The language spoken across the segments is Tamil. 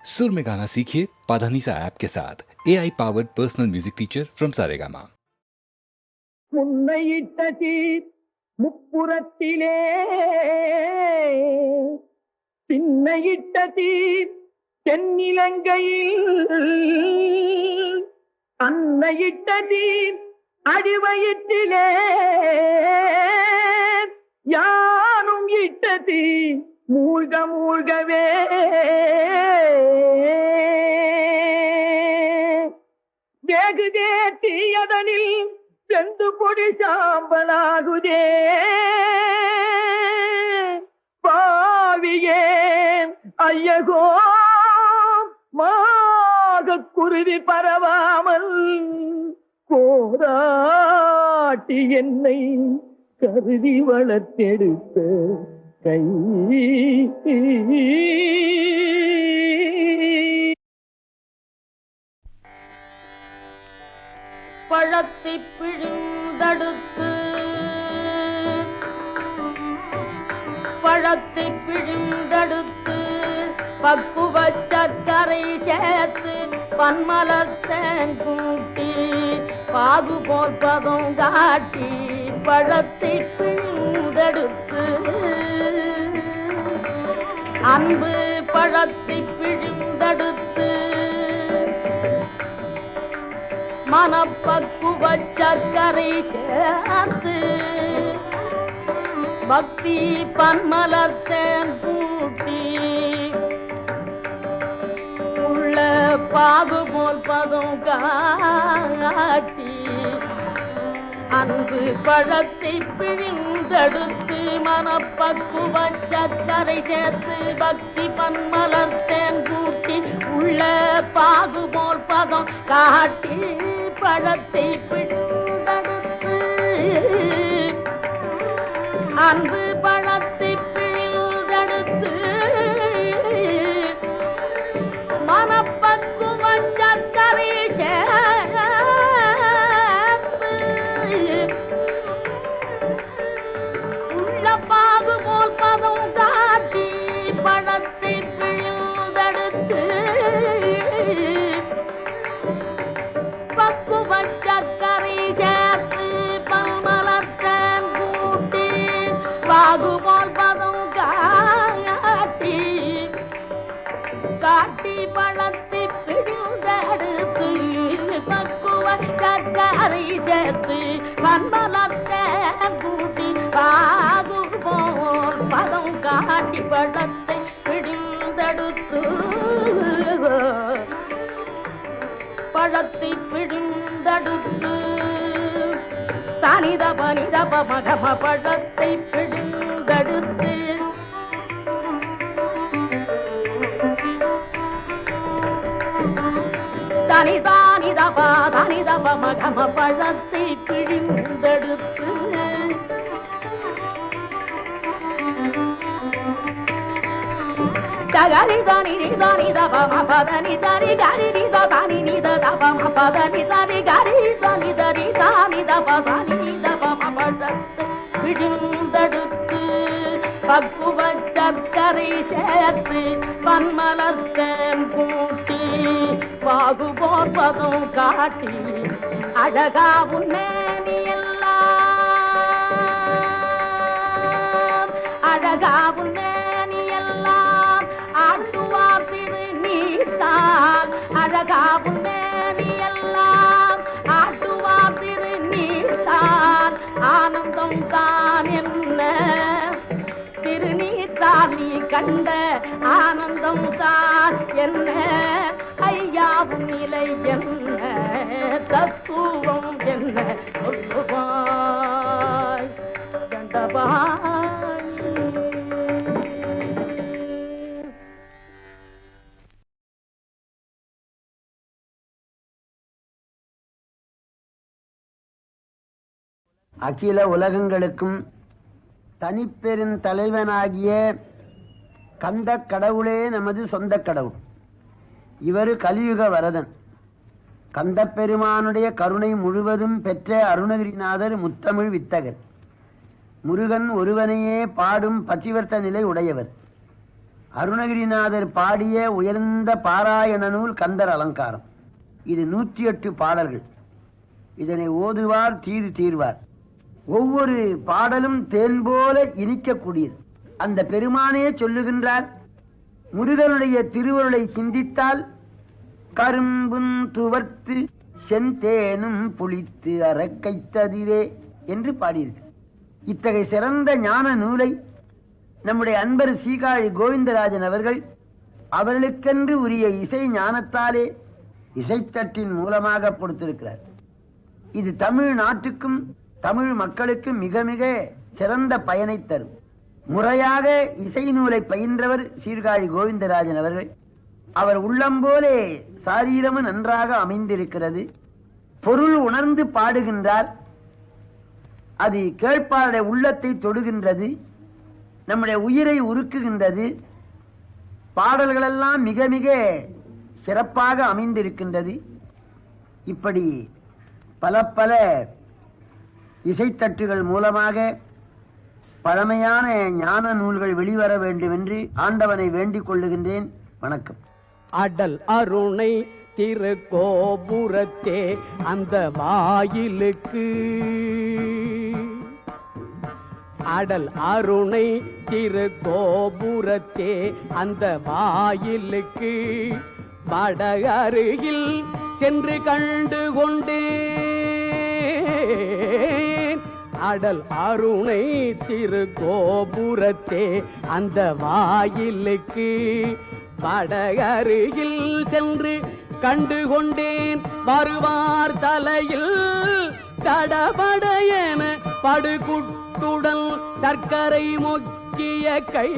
सुर में गाना सीखिए पाधानीसा ऐप के साथ AI powered personal music teacher from Saregama. முன்னையிட்டதி முப்புறத்திலே பின்னையிட்டதி தென்னிலங்கையில் அன்னையிட்டதி அடிவயிற்றிலே யானும் இட்டதி மூழ்க மூழ்கவே வேகுதே தீயதனில் செந்து பொடி சாம்பலாகுதே பாவியே ஐயகோ மாக குருவி பரவாமல் போராட்டி என்னை கருதி வளர்த்தெடுத்த கை பழத்தை பிழிந்தடுத்து பழத்தை பிழிந்தடுத்து பக்குவ சர்க்கரை சேர்த்து பன்மலத்தேன் கூட்டி பாகு போற்பதும் காட்டி பழத்தை பிழிந்தடுத்து அன்பு பழத்தை பிழிந்தடுத்து மனப்பக்குவ சர்க்கரை சேர்த்து பக்தி பன்மலர்த்தேன் கூட்டி உள்ள பாகு போல் பதம் காட்டி அன்பு பழத்தை பிழிந்தெடுத்து மனப்பக்குவ சர்க்கரை சேர்த்து பக்தி பன்மலர்த்தேன் கூட்டி உள்ள பாகு போல் பதம் காட்டி பழத்தை பிழிந்தெடுத்து அன்பு பழத்தை பிழிந்தெடுத்து மனப்பக்குவ சர்க்கரை சேர்த்து உள்ள பாகு போல் பதம் காட்டி பழத்தை பிழிந்தெடுத்து பக்குவ சர்க்கரை சேர்த்து பல்மலர்த்தேன் கூட்டி பாகு போல் பதம் காட்டி காட்டி பழத்தை பிழிந்தெடுத்து பக்குவ சர்க்கரை சேர்த்து பல்மலர்த்தேன் கூட்டி பாகு போல் பதம் காட்டி பழத்தை பிழிந்தெடுத்து பழத்தை பிழிந்தெடுத்து தனித பனித பமகம பழத்தை பிழிந்தெடுத்து தனிதானித பாதனித பமகம பழத்தை பிழிந்தெடுத்து தகரி தனி தனி தபம பதனி தனி கரி தனி நித தபம பதனி தனி கரி தனி தனி தனி தபம தபம பழத்தை பிழிந்தெடுத்து பக்குவ சர்க்கரை சேர்த்து பன்மலர்த்தேன் கூட்டி பாகு போற்பதும் காட்டி அழகா உன்னேனி எல்லாம் அழகா உன்னேனி எல்லாம் ஆட்டுவார் திரு நீத்தான் அழகா உன்னேனி எல்லாம் ஆட்டுவார் திரு நீத்தான் ஆனந்தம் தான் என்ன திருநீத்தான் நீ கண்ட ஆனந்தம் தான் என்ன ஐயாவும் நிலை என்ன தத்துவம் என்ன சொல்லுவாய் கண்டவாய். அகில உலகங்களுக்கும் தனிப்பெரும் தலைவனாகிய கந்த கடவுளே நமது சொந்த கடவுள். இவர் கலியுக வரதன். கந்த பெருமானுடைய கருணை முழுவதும் பெற்ற அருணகிரிநாதர் முத்தமிழ் வித்தகர். முருகன் ஒருவனையே பாடும் பற்றிவர்த்த நிலை உடையவர். அருணகிரிநாதர் பாடிய உயர்ந்த பாராயண நூல் கந்தர் அலங்காரம். இது 108 பாடல்கள். இதனை ஓதுவார் தீர்வார். ஒவ்வொரு பாடலும் தேன் போல இனிக்கக்கூடியது. அந்த பெருமானே சொல்லுகின்றார், முருகனுடைய திருவருளை சிந்தித்தால் கரும்பும் துவர்த்து செந்தேனும் புளித்து அறக்கைத்ததிரே என்று பாடியிருக்கு. இத்தகைய சிறந்த ஞான நூலை நம்முடைய அன்பர் சீகாழி கோவிந்தராஜன் அவர்கள் அவர்களுக்கென்று உரிய இசை ஞானத்தாலே இசைத்தட்டின் மூலமாக கொடுத்திருக்கிறார். இது தமிழ் நாட்டுக்கும் தமிழ் மக்களுக்கும் மிக மிக சிறந்த பயனை தரும். முறையாக இசை நூலை பயின்றவர் சீர்காழி கோவிந்தராஜன் அவர்கள். அவர் உள்ளம் போலே சாரீரமும் நன்றாக அமைந்திருக்கிறது. பொருள் உணர்ந்து பாடுகின்றார். அது கேட்பாருடைய உள்ளத்தை தொடுகின்றது, நம்முடைய உயிரை உருக்குகின்றது. பாடல்களெல்லாம் மிக மிக சிறப்பாக அமைந்திருக்கின்றது. இப்படி பல பல இசைத்தட்டுகள் மூலமாக பழமையான ஞான நூல்கள் வெளிவர வேண்டும் என்று ஆண்டவனை வேண்டிக் கொள்ளுகின்றேன். வணக்கம். அடல் அருணை திருக்கோபுரத்தே அந்த வாயிலுக்கு, அடல் அருணை திருக்கோபுரத்தே அந்த வாயிலுக்கு வட அருகில் சென்று கண்டு கொண்டேன். அடல் அருணை திருக்கோபுரத்தே அந்த வாயிலுக்கு வட அருகில் சென்று கண்டு கொண்டேன். வருவார் தலையில் கடபடையென படுகுட்டுடன் சர்க்கரை மொக்கிய கை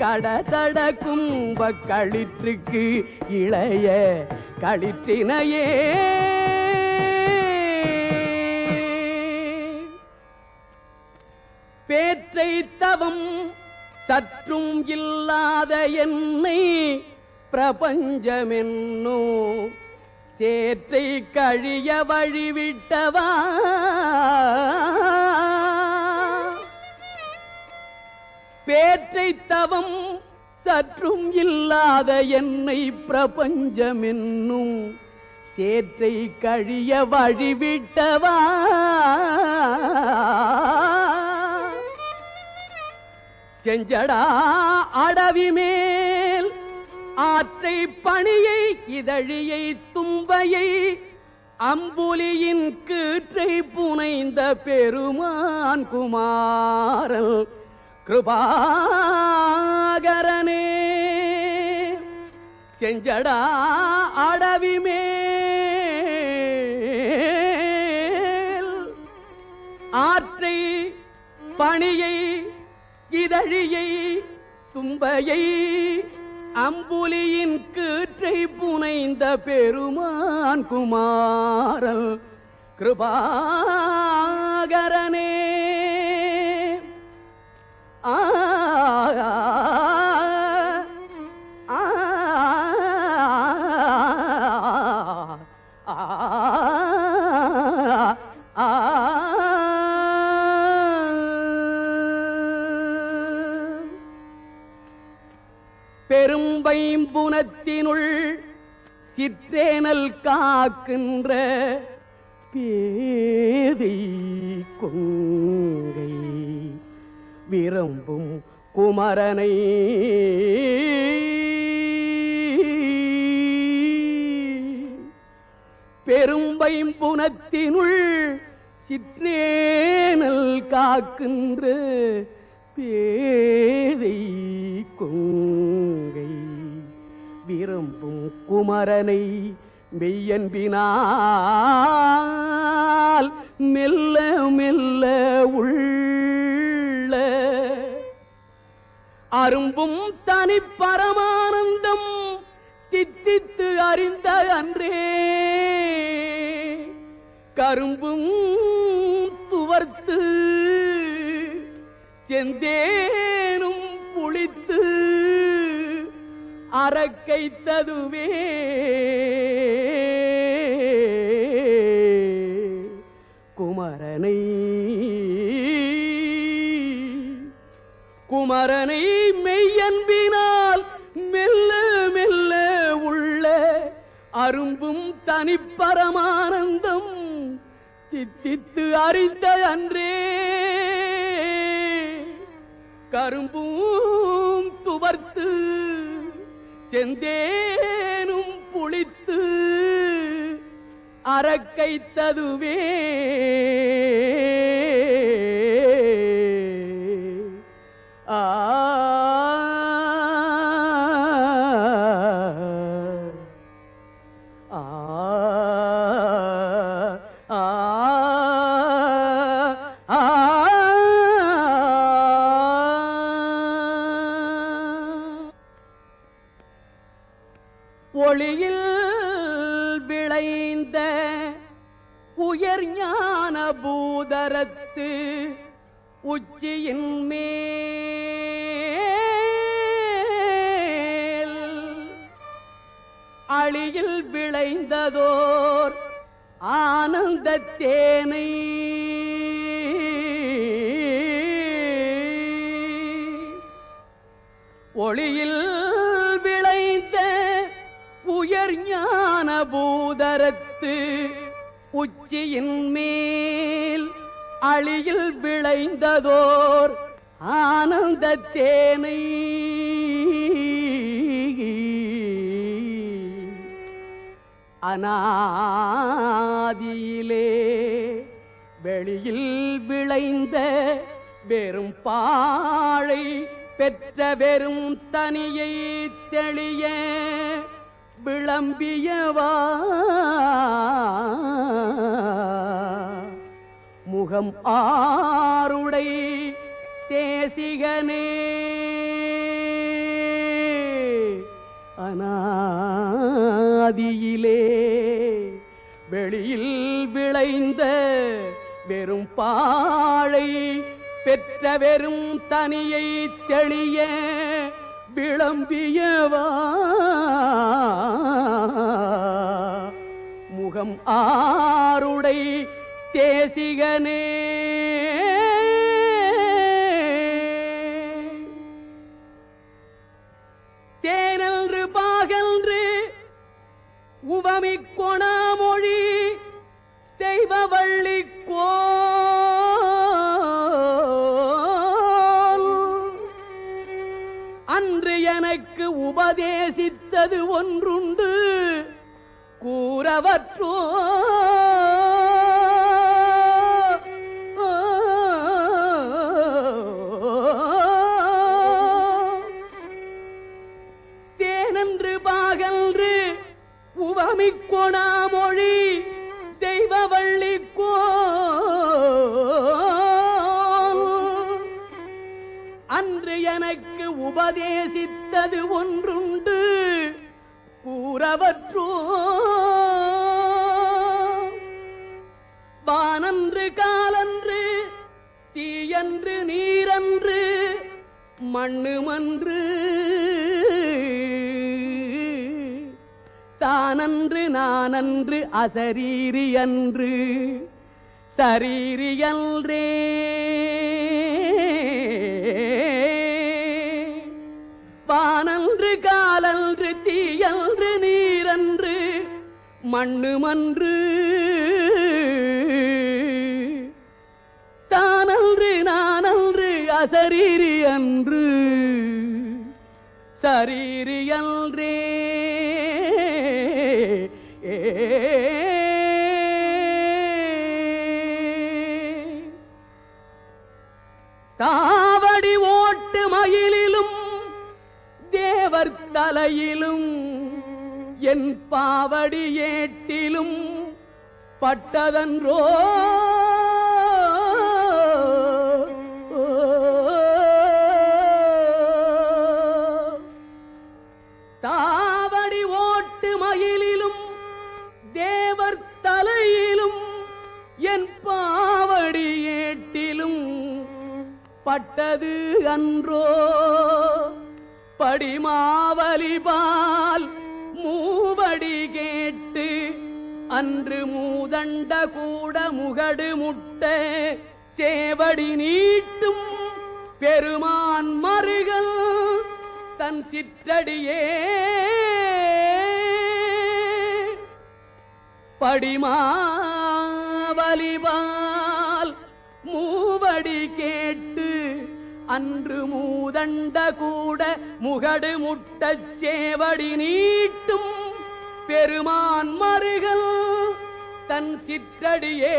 கடதட கும்ப களிற்றுக்கு இளைய களிற்றினையே பேற்றை தவம் சற்றும் இல்லாத என்னை பிரபஞ்சமென்னோ சேற்றை கழிய வழிவிட்டவா, பேற்றை தவம் சற்றும் இல்லாத என்னை பிரபஞ்சமென்னும் சேற்றை கழிய வழிவிட்டவா, செஞ்சடா அடவி மேல் ஆற்றை பணியை இதழியை தும்பையை அம்புலியின் கீற்றை புனைந்த பெருமான் குமாரன் கிருபாகரனே. செஞ்சடா அடவி மேல் ஆற்றை பணியை இதழியை தும்பையை அம்புலியின் கீற்றை புனைந்த பெருமான் குமாரன் கிருபாகரனே. ஆ பெரும்பைம்புனத்தினுள் சிற்றேனல் காக்கின்ற பேதை கொங்கை விரும்பும் குமரனை பெரும்பைம்புனத்தினுள் சிற்றேனல் காக்கின்ற பேதை கொங்கை விரும்பும் குமரனை மெய்யன்பினால் மெல்ல மெல்ல உள்ள அரும்பும் தனி பரமானந்தம் தித்தித்து அறிந்த அன்றே கரும்பும் துவர்த்து செந்தேனும் புளித்து அறக்கைத்ததுவே குமரனை குமரனை மெய்யன்பினார் கரும்பும் தனிப்பரமானந்தம் தித்தித்து அறிந்த அன்றே கரும்பும் துவர்த்து செந்தேனும் புளித்து அரக்கைத்ததுவே ஆ ஒளியில் விளைந்த உயர் ஞான பூதரத்து உச்சியின் மேல் அழியில் விளைந்ததோர் ஆனந்த தேனை ஒளியில் விளைந்த உயர் ஞான பூதரத்து உச்சியின் மேல் அழியில் விளைந்ததோர் ஆனந்த தேனை அநாதியிலே வெளியில் விளைந்த வெறும் பாழை பெற்ற வெறும் தனியை தெளிய விளம்பியவா முகம் ஆருடை தேசிகனே அநாதியிலே வெளியில் விளைந்த வெறும் பாழை பெற்ற வெறும் தனியை தெளிய விளம்பியவா முகம் ஆருடை தேசிகனே தேனன்று பாகன்று உவமிக் கொணாமொழி தெய்வ வள்ளிக்கோ அன்று எனக்கு உபதேசித்தது ஒன்றுண்டு கூறவற்றோ தேனன்று பாகன்று உவமிக் கொணாமொழி தெய்வ வள்ளிக்கோ அன்று எனக்கு உபதேசித்தது ஒன்றுண்டு கூறவற்றோ வானன்று காலன்று தீயன்று நீரன்று மண்ணுமன்று தானன்று நானன்று அசரீரி அன்று சரீரியன்றே வானன்று காலன்று தீயன்று நீரன்று மண்ணுமன்று தானன்று நானன்று அசரீரி அன்று சரீரியன்றே தாவடி ஓட்டு மயிலிலும் தேவர் தலையிலும் என் பாவடி ஏட்டிலும் பட்டதன்றோ தாவடி ஓட்டு மயிலிலும் தேவர் தலையிலும் என் பாவடி ஏட்டிலும் பட்டது அன்றோ படிமாவலிபால் மூவடி கேட்டு அன்று மூதண்ட கூட முகடு முட்ட சேவடி நீட்டும் பெருமான் மருகல் தன் சிற்றடியே படிமாவலிபால் மூவடி கேட்டு அன்று மூதண்ட கூட முகடு முட்டச் சேவடி நீட்டும் பெருமான் மருகல் தன் சிற்றடியே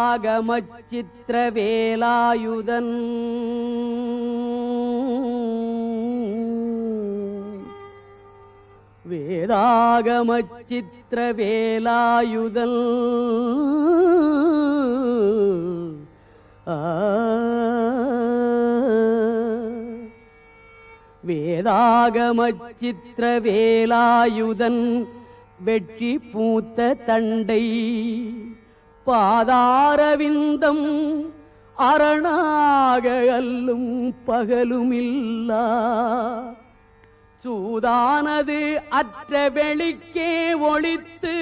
வேதாகமச்சித்திர வேலாயுதன் வேதாகமச்சித்திர வேலாயுதன் வேதாகமச்சித்திர வேலாயுதன் வெற்றி பூத்த தண்டை பாதாரவிந்தம் அரணாக அல்லும் பகலுமில்லா சூதானது அற்ற வெளிக்கே ஒளித்து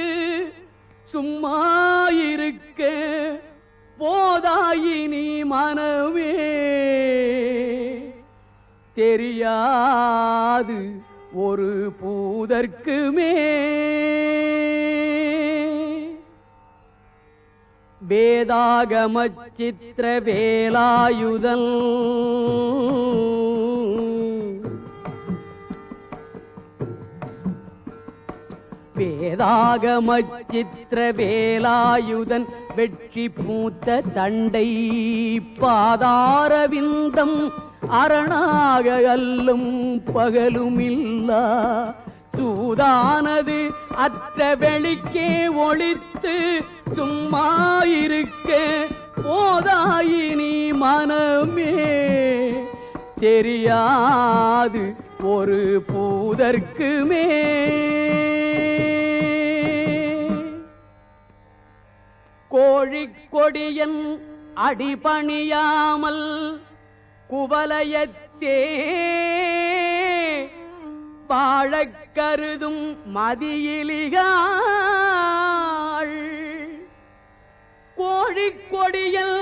சும்மாயிருக்க போதாயினி மனமே தெரியாது ஒரு பூதற்குமே வேதாகமச்சித்திர வேலாயுதன் வேதாகமச்சித்திர வேலாயுதன் வெற்றி பூத்த தண்டை பாதாரவிந்தம் அரணாக அல்லும் பகலுமில்லா சூதானது அற்ற வெளிக்கே ஒளித்து சும்மாயிருக்க போதாயினி மனமே தெரியாது ஒரு பூதற்குமே கோழிக்கொடியன் அடிபணியாமல் குவலயத்தே வாழக் கருதும் மதியிலிகாள் கோழிக்கொடியல்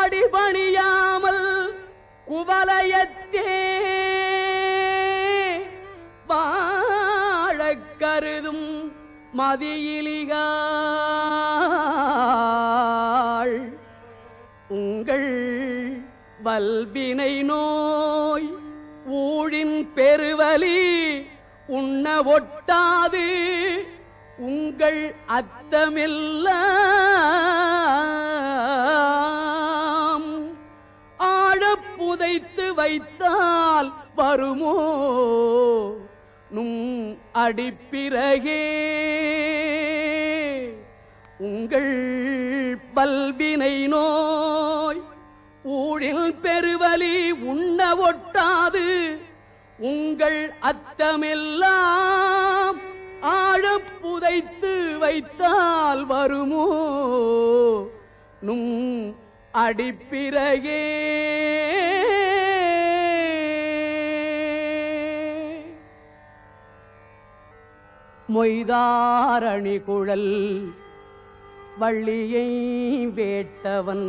அடிபணியாமல் குவலயத்தே வாழக் கருதும் மதியிலிகாள் உங்கள் வல்வினை நோய் ஊழின் பெருவலி உண்ண ஒட்டாது உங்கள் அத்தமெல்லாம் ஆழப் புதைத்து வைத்தால் வருமோ நும் அடிப்பிறகே உங்கள் பல்வினை நோய் ஊழில் பெருவலி உண்ண ஒட்டாது உங்கள் அத்தமெல்லாம் ஆழப் புதைத்து வைத்தால் வருமோ நும் அடிப்பிறகே மொய்தாரணி குழல் வள்ளியை வேட்டவன்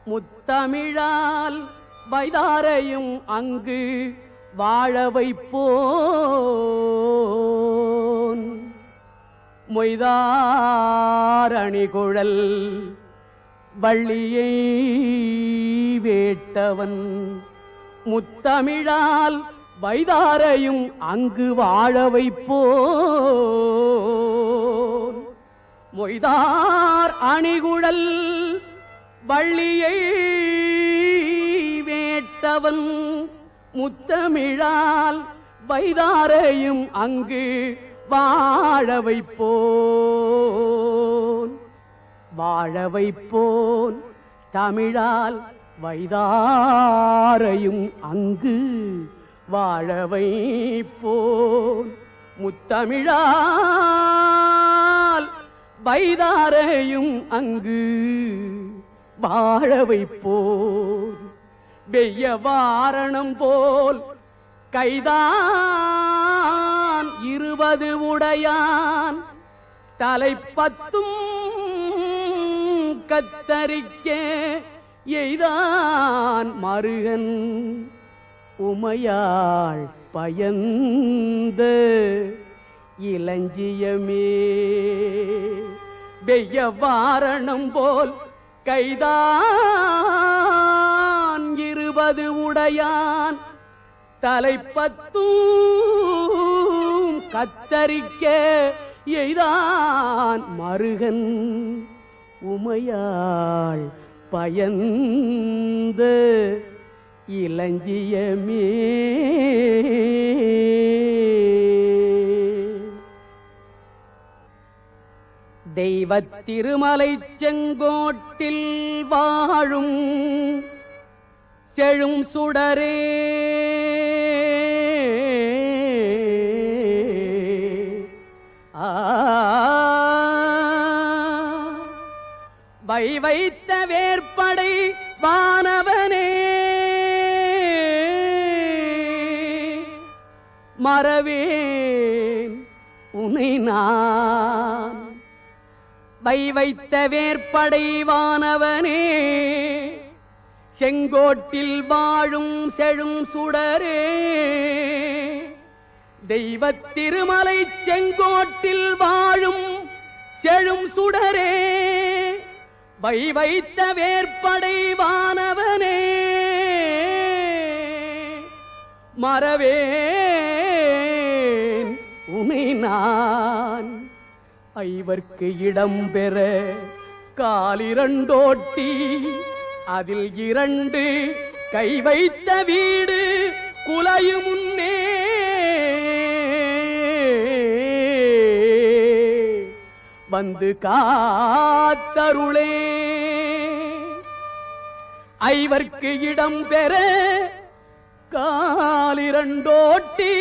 முத்தமிழால் வைதாரையும் அங்கு வாழ வைப்போன் மொய்தாரணி குழல் வள்ளியை வேட்டவன் முத்தமிழால் வைதாரையும் அங்கு வாழ வைப்போன் மொய்தார் அணிகுழல் வள்ளியை வேட்டவன் முத்தமிழால் வைதாரையும் அங்கு வாழ வைப்போன் வாழ வைப்போன் தமிழால் வைதாரையும் அங்கு வாழ வைப்போன் முத்தமிழால் வைதாரையும் அங்கு வாழ வைப்போன் வெய்ய வாரணம் போல் கைதான் 20 உடையான் தலைப்பத்தும் கத்தரிக்க எய்தான் மருகன் உமையாள் பயந்த இளஞ்சியமே வெய்ய வாரணம் போல் கைதான் 20 உடையான் தலைப்பத்தும் கத்தரிக்க எய்தான் மருகன் உமையாள் பயந்த இளஞ்சியமே தெய்வத் திருமலை செங்கோட்டில் வாழும் செழும் சுடரே வைத்த வேற்படை வானவனே மறவேன் உனை நான் வைத்த வேற்படை வானவனே செங்கோட்டில் வாழும் செழும் சுடரே தெய்வத் திருமலை செங்கோட்டில் வாழும் செழும் சுடரே வைத்த வேற்படை வானவனே மறவேன் உனை நான் ஐவர்க்கு இடம் பெற காலிரண்டோட்டி அதில் 2 கை வைத்த வீடு குலையும் முன்னே வந்து காத்தருளே ஐவர்க்கு இடம் பெற காலிரண்டோட்டி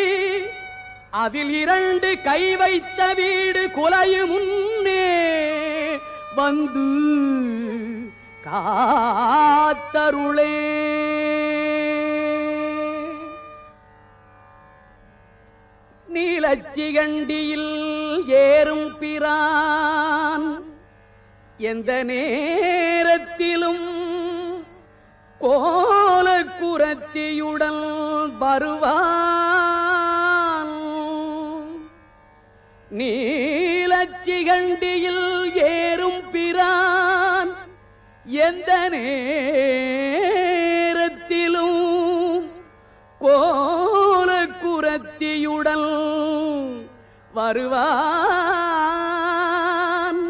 அதில் 2 கை வைத்த வீடு குலையும் முன்னே வந்து காத்தருளே நீலச்சிகண்டியில் ஏறும் பிரான் எந்த நேரத்திலும் கோலக்குரத்தியுடன் வருவான் நீலச்சிகண்டியில் ஏறும் பிரான் எந்த நேரத்திலும் கோலக்குரத்தியுடன் வருவான்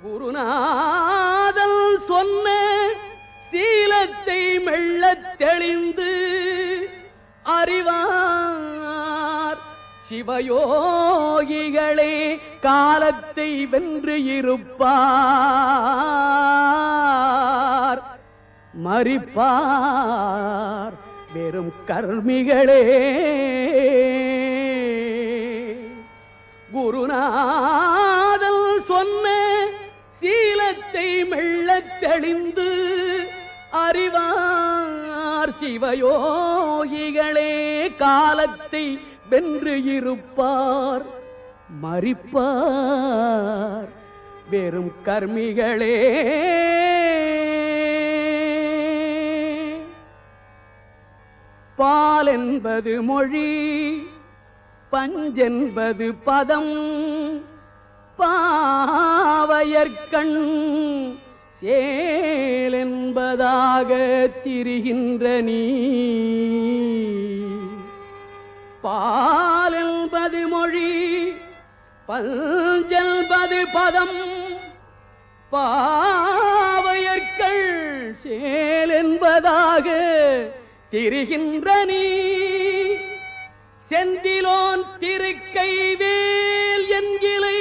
குருநாதல் சொன்ன சீலத்தை மெல்லத் தெளிந்து அறிவார் சிவயோகிகளே காலத்தை வென்று இருப்பார் மரிப்பார் வெறும் கர்மிகளே குருநாதல் சொன்ன சீலத்தை மெல்லத் தெளிந்து அறிவார் சிவயோகிகளே காலத்தை வென்று இருப்பார் மரிப்பார் வெறும் கர்மிகளே பால் என்பது மொழி பஞ்சென்பது பதம் பாவையர்கண் சேல் என்பதாக திரிகின்ற நீ பால் என்பது மொழி பஞ்சென்பது பதம் பாவையர்கள் சேல் என்பதாக திரிகின்ற நீ செந்திலோன் திருக்கைவேல் என்கிலை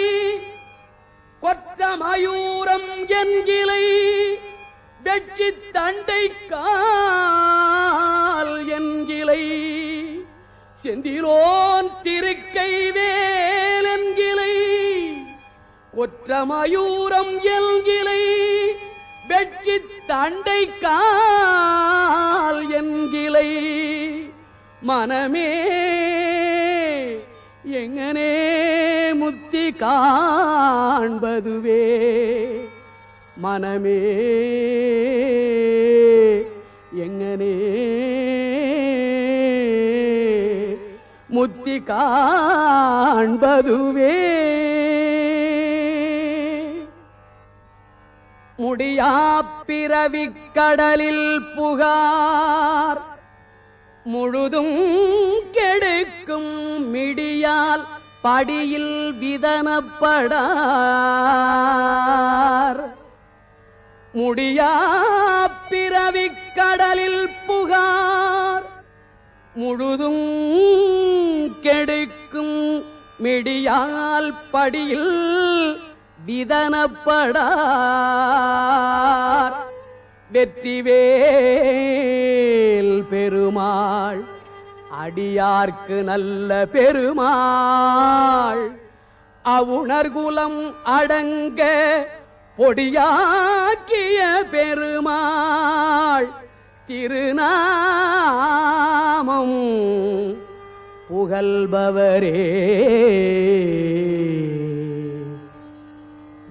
கொற்ற மயூரம் என்கிலை வெற்றி தண்டை கால் என்கிலை செந்திலோன் திருக்கைவேல் என்கிலை கொற்ற மயூரம் என்கிலை வெற்றி தண்டை கால் என்கிலை மனமே எங்கனே முத்தி காண்பதுவே மனமே எங்கனே முத்தி காண்பதுவே. முடியா பிறவிக் கடலில் புகார் முழுதும் கெடுக்கும் மிடியால் படியில் விதனப்படார். முடியா பிறவிக் கடலில் புகார் முழுதும் கெடுக்கும் மிடியால் படியில் விதனப்படார். வெற்றிவேல் பெருமாள் அடியார்க்கு நல்ல பெருமாள். அவுணர்குலம் அடங்க பொடியாக்கிய பெருமாள். திருநாமம் புகழ்பவரே.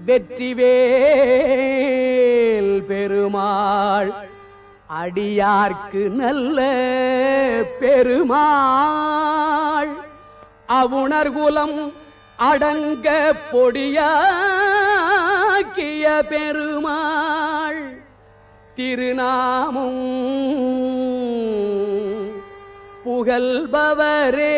வெற்றிவேல் பெருமாள் அடியார்க்கு நல்ல பெருமாள். அவுணர்குலம் அடங்க பொடியாக்கிய பெருமாள். திருநாமம் புகழ்பவரே.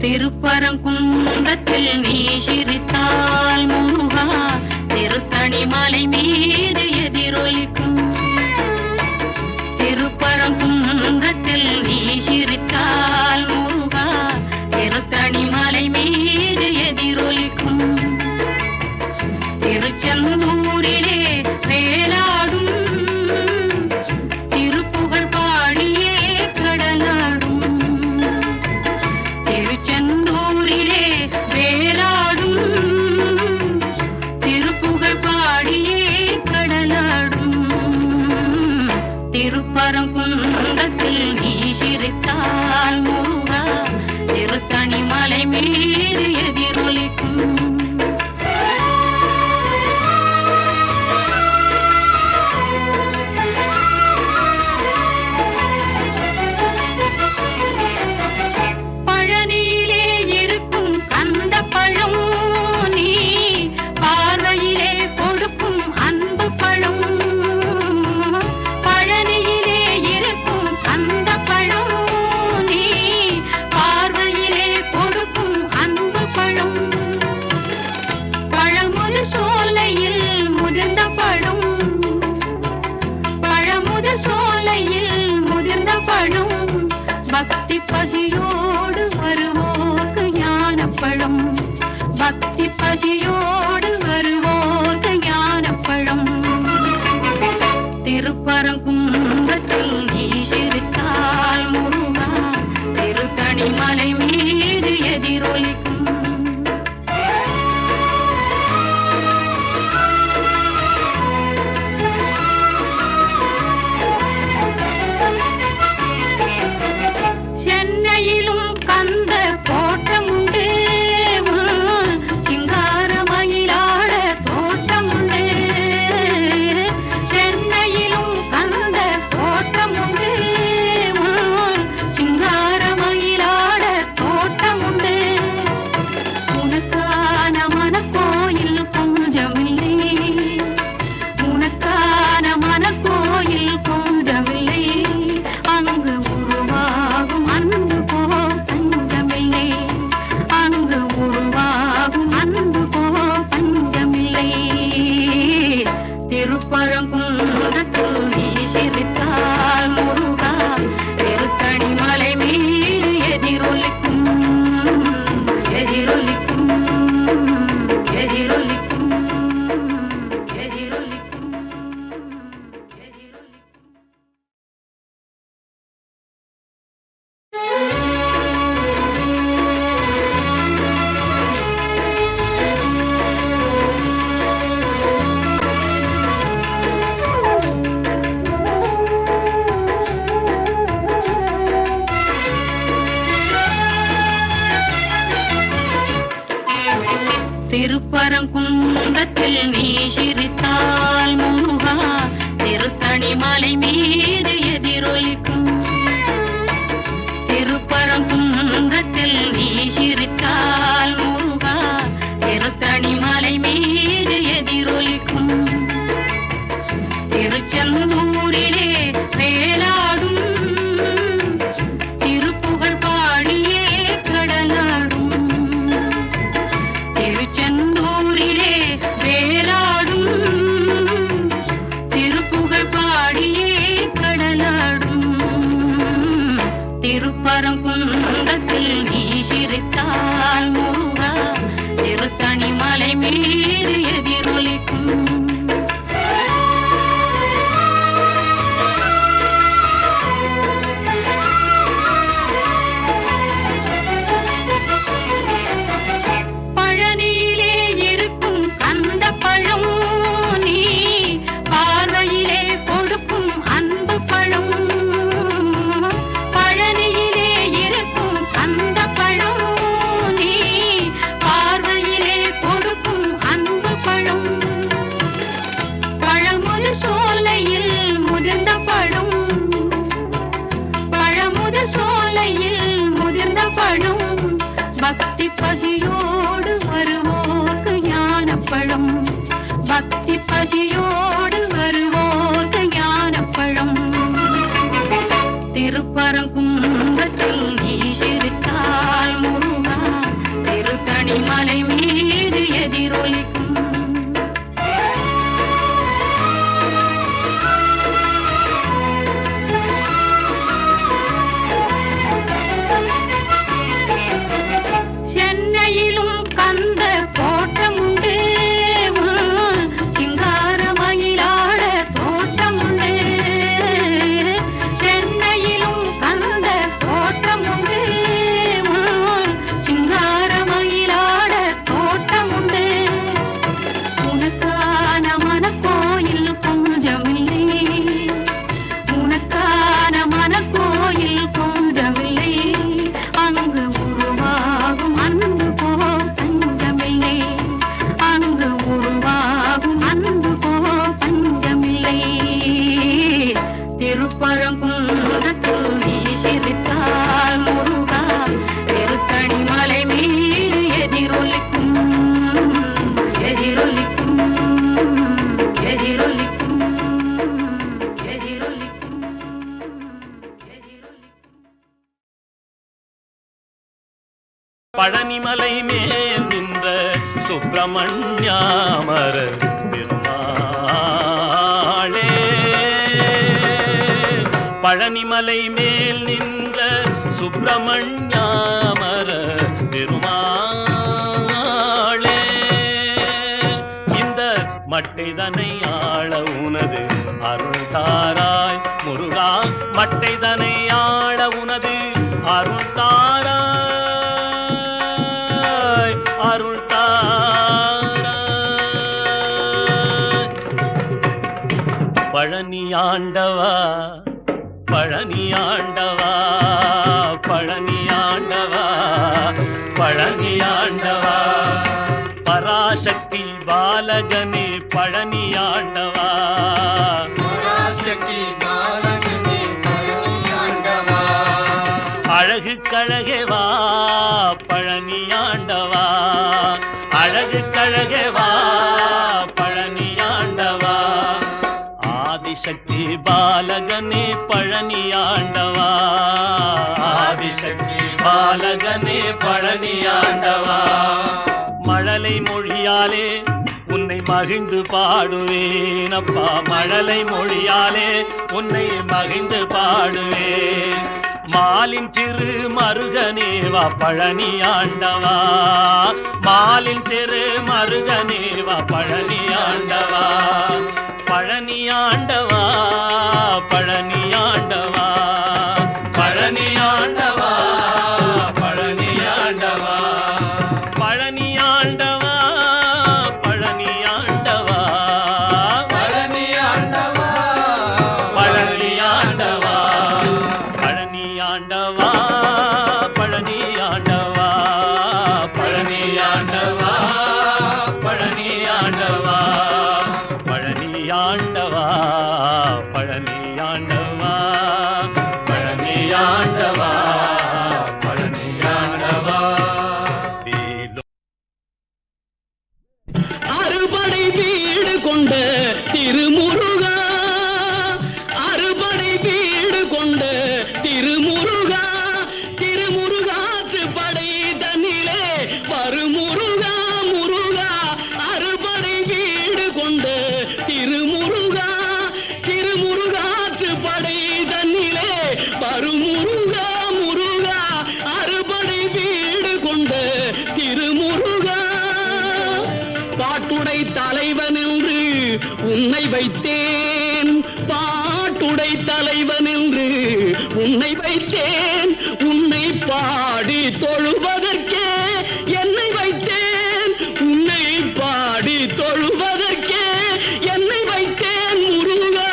திருப்பரங்குன்றத்தில் நீ சிரித்தால் முருகா திருத்தணி மலை மீது எதிரொலிக்கும். திருப்பரங்குன்றத்தில் நீ சிரித்தால் முருகா திருத்தணி மலை மீது எதிரொலிக்கும். திருச்செந்தூரிலே வேலாடும் திருப்புகழ் பாடியே கடலாடும். திருச்செந்தூரிலே வேலாடும் திருப்புகழ் பாடியே கடலாடும். திருப்பரங்குன்றத்தில் நீ சிரித்தால் முருகா திருத்தணி மலை மீது எதிரொலிக்கும். பழனியிலே இருக்கும் அந்த பழம் நீ பார்வையிலே கொடுக்கும் அன்பு பழம். பழனியிலே இருக்கும் அந்த பழம் நீ பார்வையிலே கொடுக்கும் அன்பு பழம். பழமுது சோலையில் முதிர்ந்த பழம். பழமுது சோலையில் முதிர்ந்த பழம். பக்தி பசியோடு வருவோர்க்கு ஞானப்பழம். பக்தி பசியோடு வருவோர்க்கு ஞானப்பழம். திருப்பரங்குன்றத்தில் நீ சிரித்தால் முருகா திருத்தணி மலை மீது எதிரொலிக்கும். சென்னையிலும் கந்த கோட்டமுண்டு. சிங்காரமயிலாட தோட்டமுண்டு. சென்னையிலும் கந்த கோட்டமுண்டு. சிங்காரமயிலாட தோட்டமுண்டு. உனக்கான மனக்கோயில் கொஞ்சமில்லை. உனக்கான மனக்கோயில் கொஞ்சமில்லை. அங்கு உருவாகும் அன்பு போ பஞ்சமில்லை. அங்கு உருவாகும் அன்பு போ பஞ்சமில்லை. திருப்பரங்குன்றத்தில் நீ சிரித்தால் முருகா திருத்தணி மலை மீது எதிரொலிக்கும். எதிரொலிக்கும். எதிரொலிக்கும். எதிரொலிக்கும். எதிரொலிக்கும். திருப்பரங்குன்றத்தில் நீ சிரித்தால் முருகா திருத்தணி மலை மீது எதிரொலிக்கும். திருப்பரங்குன்றத்தில் நீ சிரித்தால் முருகா திருத்தணி மலை மீது எதிரொலிக்கும். திருச்செந்தூரிலே வேலாடும் திருப்புகழ் பாடியே கடலாடும். திருச்செந்தூரிலே வேலாடும் திருப்புகழ் பாடியே பழனிமலை மேல் நின்ற சுப்பிரமணியாமர பெருமாளே, பழனிமலை மேல் நின்ற சுப்பிரமணியாமர பெருமாளே, இந்த மட்டைதனை ஆள உனது அருள் தாராய் முருகா, மட்டைதனை ஆள உனது அருள் தாராய், அருள் தாராய். பழனி ஆண்டவா, பழனி ஆண்டவா, பழனி ஆண்டவா, பழனி ஆண்டவா, பராசக்தி பாலகனே பழனி ஆண்டவா, பராசக்தி பாலகனே பழனி ஆண்டவா, அழகு கழகேவா பழனி ஆண்டவா, அழகு கழகேவா பழனி ஆண்டவா, ஆதிசக்தி பாலகனே பழனி ஆண்டவா, ஆதிசக்தி பாலகனே பழனி ஆண்டவா, மழலை மொழியாலே உன்னை மகிழ்ந்து பாடுவேன் அப்பா, மழலை மொழியாலே உன்னை மகிழ்ந்து பாடுவேன், மாலின் திரு மருகனேவா பழனி ஆண்டவா, மாலின் திரு மருகனேவா பழனி ஆண்டவா, பழனி ஆண்டவா, பழனி ஆண்டவா, பழனி ஆண்டவா, பழனி ஆண்டவா, பழனி ஆண்டவா, பழனி ஆண்டவா, பழனி ஆண்டவா, பழனி ஆண்டவா, பழனி ஆண்டவா, பழனி ஆண்டவா, பழனி ஆண்டவா, பழனி ஆண்டவா, பழனி ஆண்டவா, பழனி ஆண்டவா, பழனி ஆண்டவா, பழனி ஆண்டவா. அறுபடை வீடு கொண்ட திருமுருகா, அறுபடை வீடு கொண்ட திருமுருகா, திருமுருகாற்று படை தன்னிலே வருமுருகா, முருகா, அறுபடை வீடு கொண்ட திருமுருகா, திருமுருகாற்று படை தன்னிலே வருமுருகா, முருகா, அறுபடை வீடு கொண்ட திருமுருகா, பாட்டுடை தலைவன் என்று உன்னை வைத்தேன், பாட்டுடை தலைவன் என்று உன்னை வைத்தேன், உன்னை பாடி தொழுவதற்கே என்னை வைத்தேன், உன்னை பாடி தொழுவதற்கே என்னை வைத்தேன், முருகா,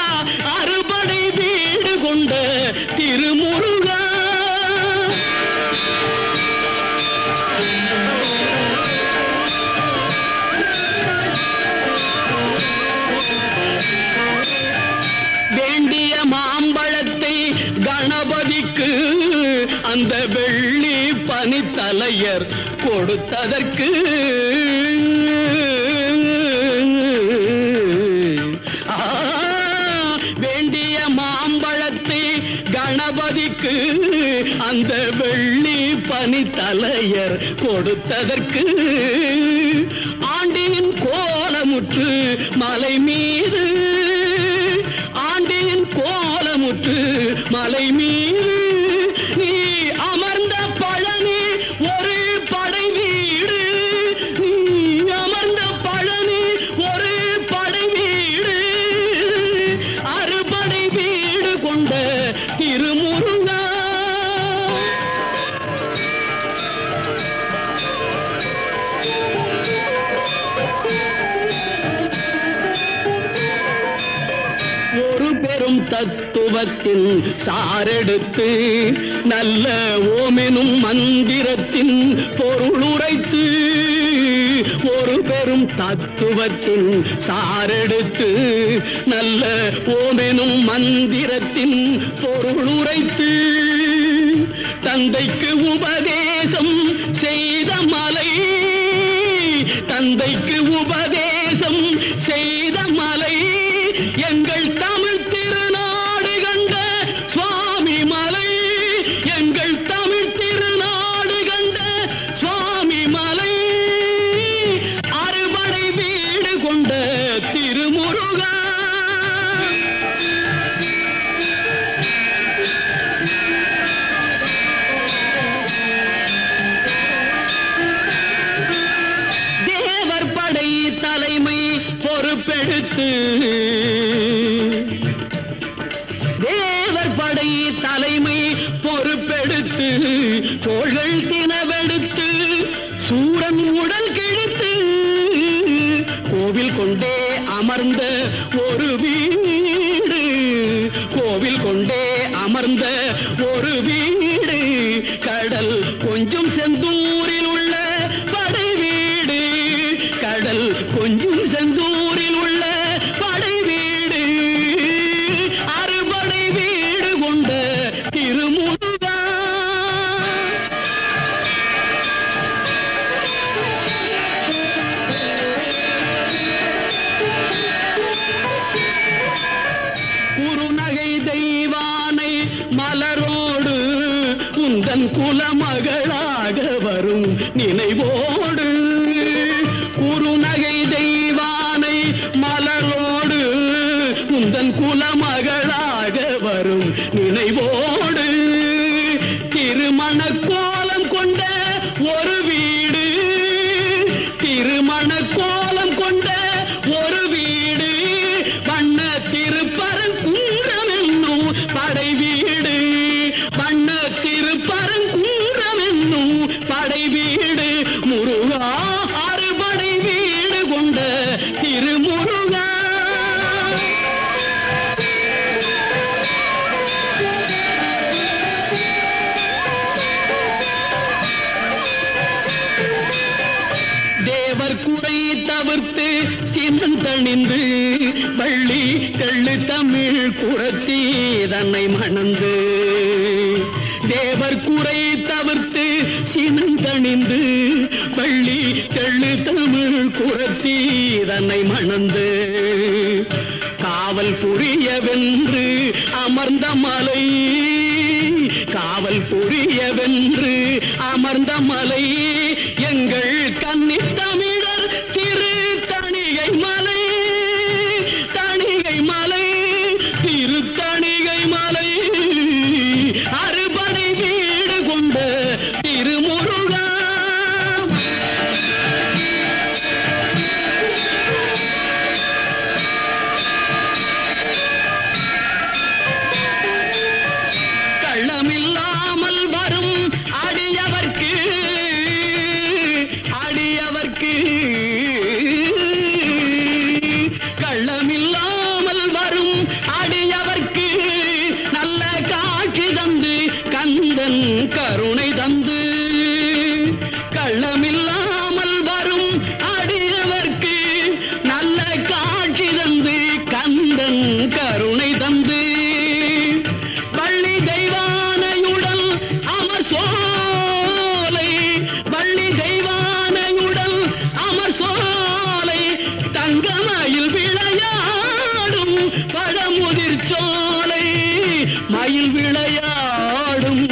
அறுபடை வீடு கொண்ட திருமுருகா. வேண்டிய மாம்பழத்தை கணபதிக்கு அந்த வெள்ளி பனித்தலையர் கொடுத்ததற்கு வேண்டிய மாம்பழத்தை கணபதிக்கு அந்த வெள்ளி பனித்தலையர் கொடுத்ததற்கு ஆண்டியின் கோலமுற்று மலை மீது, ஆண்டியின் கோலமுற்று மலை மீது நீ அமர்ந்த பழனி ஒரு படை வீடு, நீ அமர்ந்த பழனி ஒரு படை வீடு, அறுபடை வீடு கொண்ட திருமுருகா. ஒரு பெரும் தத்துவத்தின் சாரெடுத்து நல்ல ஓமெனும் மந்திரத்தின் பொருளுரைத்து, ஒரு பெரும் தத்துவத்தின் சாரெடுத்து நல்ல ஓமெனும் மந்திரத்தின் பொருளுரைத்து, தந்தைக்கு உபதேசம் செய்த மலை, தந்தைக்கு உபதேசம் செய்த மலை, எங்கள் தமிழ் திருநாடு கண்ட சுவாமி மலை, எங்கள் தமிழ் திருநாடு கண்ட சுவாமி பொறுப்பெடுத்து தேவர் படை தலைமை பொறுப்பெடுத்து தோள்கள் தினவெடுத்து சூரன் உடல் கிழித்து கோவில் கொண்டே அமர்ந்த ஒரு வீடு, கோவில் கொண்டே அமர்ந்த ஒரு வீடு, கடல் கொஞ்சம் செந்தூரில் உள்ள படை வீடு, கடல் கொஞ்சம் செந்தூரில் உள்ள படை வீடு, அறுபடை வீடு கொண்ட திருமுருகா. குறுநகை தெய்வானை மலரோடு உந்தன் குலமகளாக வரும் நினைவோடு, குறுநகை தெய்வானை மலரோடு உந்தன் குலமகளாக வரும் நினைவோடு, திருமண கோலம் கொண்ட ஒரு வீடு, திருமண கோலம் கொண்ட ஒரு வீடு, வண்ண திருப்பரங்குன்றம் என்னும் படை வீடு, வண்ண திருப்பரங்குன்றம் என்னும் படை வீடு, முருகா அறுபடை வீடு கொண்ட திருமுருகா. தேவர் குறை தவிர்த்து சினந்தணிந்து வள்ளி தெள்ளு தமிழ் குரத்தி தன்னை மணந்து, தேவர் குறை தவிர்த்து சினந்தணிந்து வள்ளி தெள்ளு தமிழ் குரத்தி தன்னை மணந்து, காவல் புரியவென்று அமர்ந்த மலை, காவல் புரியவென்று அமர்ந்த மலை, எங்கள் கன்னி தமிழர் திரு தணிகை மலை, தணிகை மலை, திரு தணிகை மலை, அறுபடை வீடு கொண்ட திருமுருகா. கள்ளமில்லாமல் வரும் அடியவர்க்கு, அடியவர்க்கு கள்ளமில்லாமல் வரும் அடியவர்க்கு நல்ல காட்சி தந்து கந்தன் கருணை தந்து, கள்ளமில்லாமல் வரும் அடியவர்க்கு நல்ல காட்சி தந்து கந்தன் கருணை தந்து, வள்ளி தெய்வானையுடன் அமர் சோலை, வள்ளி தெய்வானையுடன் அமர் சோலை, தங்கமயில் விளையாடும் பழமுதிர் சோலை, மயில் விளையாடும்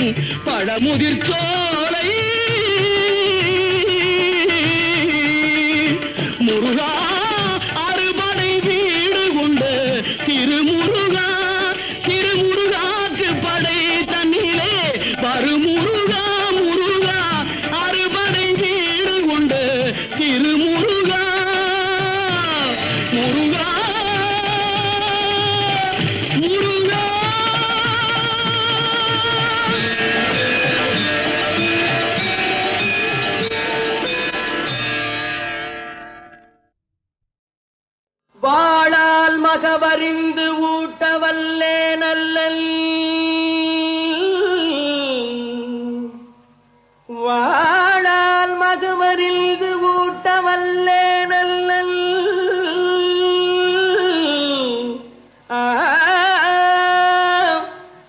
பழமுதிர் சோலை, முருகா அறுபடை வீடு கொண்ட திருமுருகா, திருமுருகாக்கு படை தன்னிலே வருமுருகா, முருகா அறுபடை வீடு கொண்ட திருமுருகா, முருகா முருகா. வாழால் மகவறிந்து ஊட்டவல்லே நல்லல், வாழால் மகவறிந்து ஊட்டவல்லே நல்லல், ஆ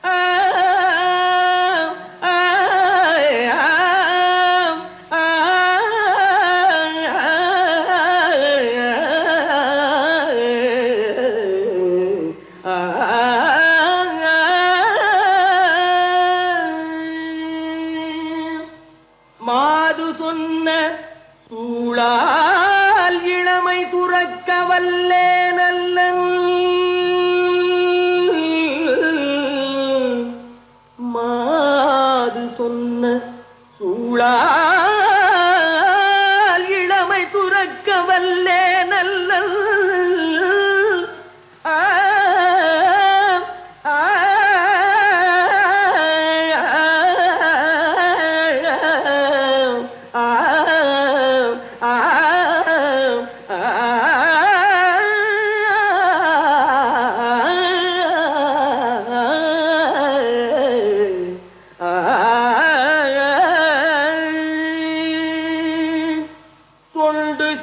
ஆ ஆ மாது சொன்ன சூழால் இளமை துறக்க வல்லே நல்லன், மாது சொன்ன சூழால் இளமை துறக்க வல்லே நல்லன்,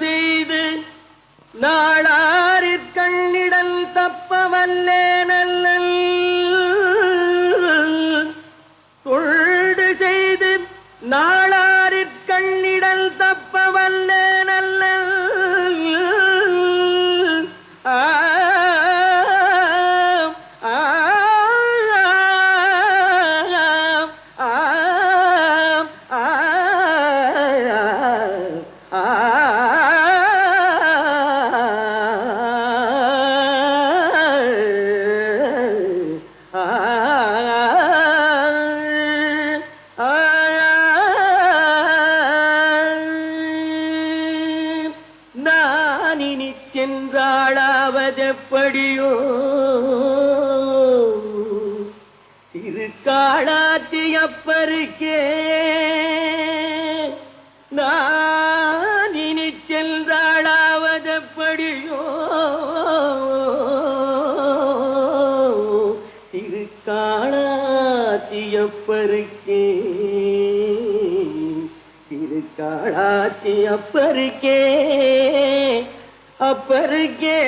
செய்து நாளாரிற்கண்ணிடல் தப்பவல்லே நல்லல் தொண்டு செய்து நாளாரிற்கண்ணிடல் தப்பவல்லே நல்லல் சென்றாளாவதெப்படியோ திருக்காளாத்தியப்பருக்கே நான் இனி சென்றாளாவதெப்படியோ திருக்காளாத்தியப்பருக்கே திருக்காளாத்தியப்பருக்கே அப்பருக்கே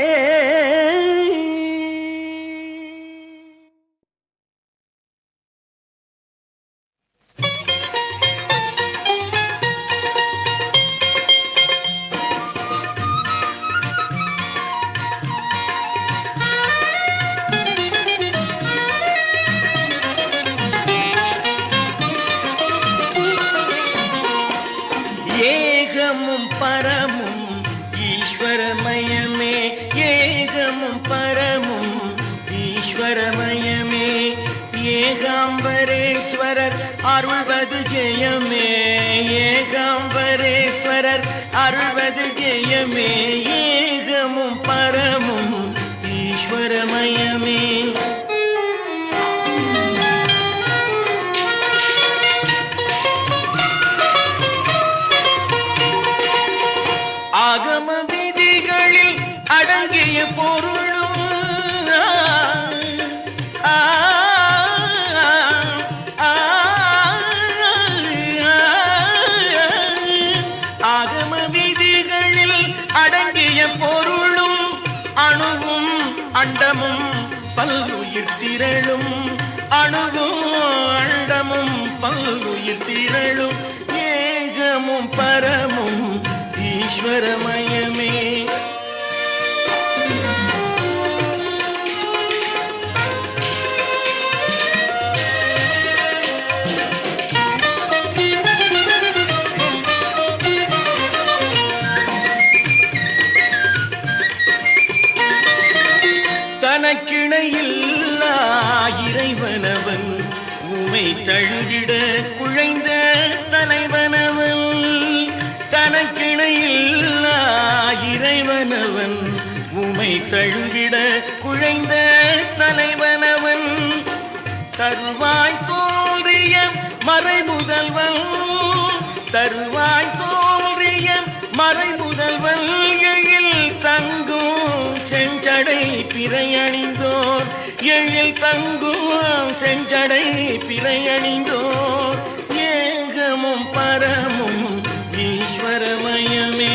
ஏகமும் பரமும் ஈஸ்வரமயமே ஏகமும் பரமும் ஈஸ்வரமயமே ஏகாம்பரேஸ்வரர் அருள்வது ஜெயமே ஏகாம்பரேஸ்வரர் அருள்வது ஜெயமே ஏகமும் பரமும் ஈஸ்வரமயமே ஆகம விதிகளில் அடங்கிய பொருளும் ஆகம விதிகளில் அடங்கிய பொருளும் அணுவும் அண்டமும் பல்லுயிர் திரளும் அணுவும் அண்டமும் பல்லுயிர் திரளும் ஏகமும் பரமும் ஈஸ்வரமயமே தனக்கிணையில்லா இறைவனவன் உமை தழுவிட குழைந்த தலைவனவன் தனக்கிணையில்லா இறைவனவன் உமை தழுவிட குழைந்த தலைவனவன் தருவாய் தோன்றிய மறைமுதல்வன் தருவாய் தோன்றிய மறைமுதல்வன் எழில் தங்கும் செஞ்சடை பிறையணிந்தோர் எழில் தங்கும் செஞ்சடை பிறையணிந்தோர் ஏகமும் பரமும் ஈஸ்வரமயமே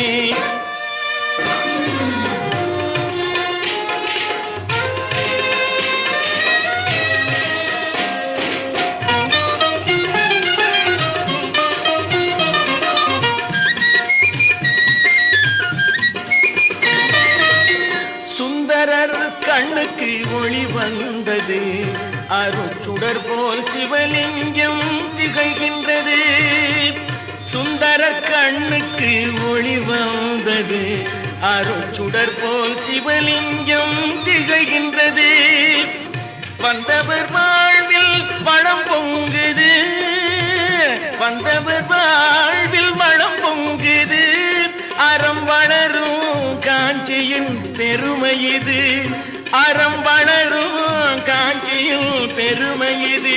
சுந்தரர் கண்ணுக்கு ஒளி வந்தது அருட்சுடர் போல் சிவலிங்கம் திகழ்கின்றது சுந்தரர் கண்ணுக்கு ஒளி வந்தது அருட்சுடர் போல் சிவலிங்கம் திகழ்கின்றது வந்தவர் வாழ்வில் வளம் பொங்குது வந்தவர் வாழ்வில் வளம் பொங்குது அறம் வளரும் காஞ்சியின் பெருமை இது அறம் வளரும் காஞ்சியின் பெருமை இது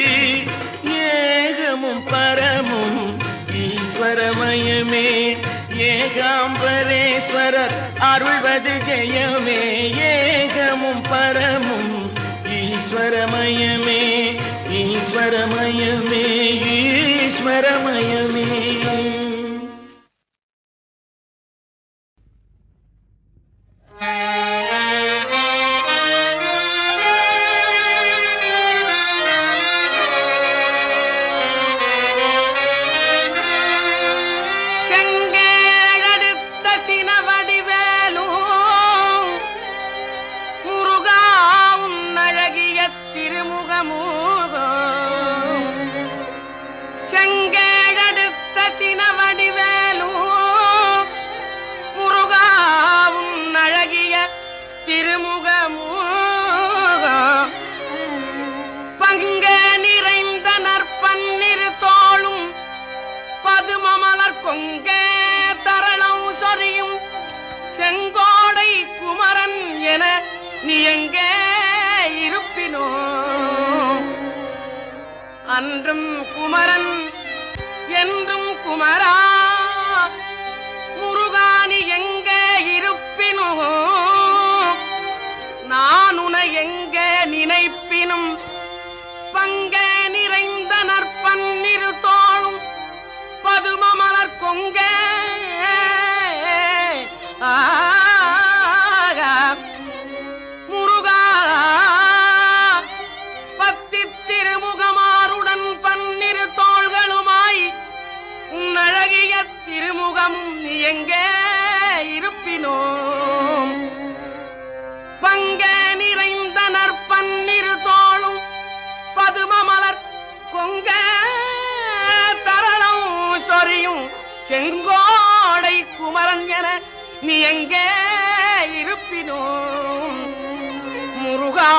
ஏகமும் பரமும் ஈஸ்வரமயமே ஏகாம்பரேஸ்வரர் அருள்வது ஜெயமே ஏகமும் பரமும் ஈஸ்வரமயமே ஈஸ்வரமயமே ஈஸ்வரமயமே செங்கேழடுத்த சினவடிவேலும் முருகாவும் அழகிய திருமுகமும் பங்க நிறைந்த நற்பன்னிரு தோளும் பதுமமலர் கொங்கே தரளம் சொரியும் செங்கோடை குமரன் என நீ எங்கே இருப்பினோ அன்றும் குமரன் என்றும் குமரா முருகானி எங்கே இருப்பினோ நான் உனை எங்கே நினைப்பினும் பங்க நிறைந்த நற்பன்னிரு தோளும் பதுமமலர் கொங்கே முருகா பத்தி திருமுகமாருடன் பன்னிரு தோள்களுமாய் உன் அழகிய திருமுகமும் நீ எங்கே இருப்பினோ பங்க நிறைந்த நற்பன்னிரு தோளும் பதுமமலர் கொங்க தரளம் சொரியும் செங்கோடை குமரன் என நீ எங்கே இருப்பினோ முருகா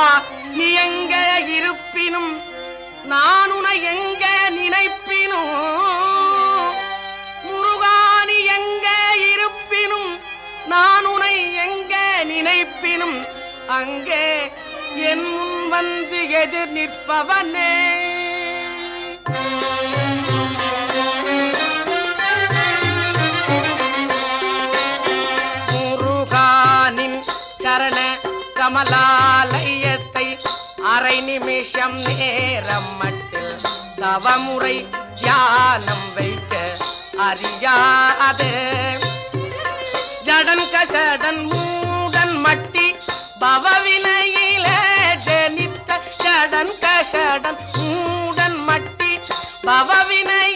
நீ எங்கே இருப்பினும் நான் உனை எங்கே நினைப்பினோ முருகா நீ எங்கே இருப்பினும் நான் உனை எங்கே நினைப்பினும் அங்கே என் முன் வந்து எதிர் நிற்பவனே முருகானின் சரண கமலாலயத்தை அரை நிமிஷம் நேரம் மட்டில் தவமுறை தியானம் வைக்க அறியாது ஜடன் கசடன் மூடன் மட்டி பவவினையிலே ஜனித்த ஜடன் கசடன் மூடன் மட்டி பவவினை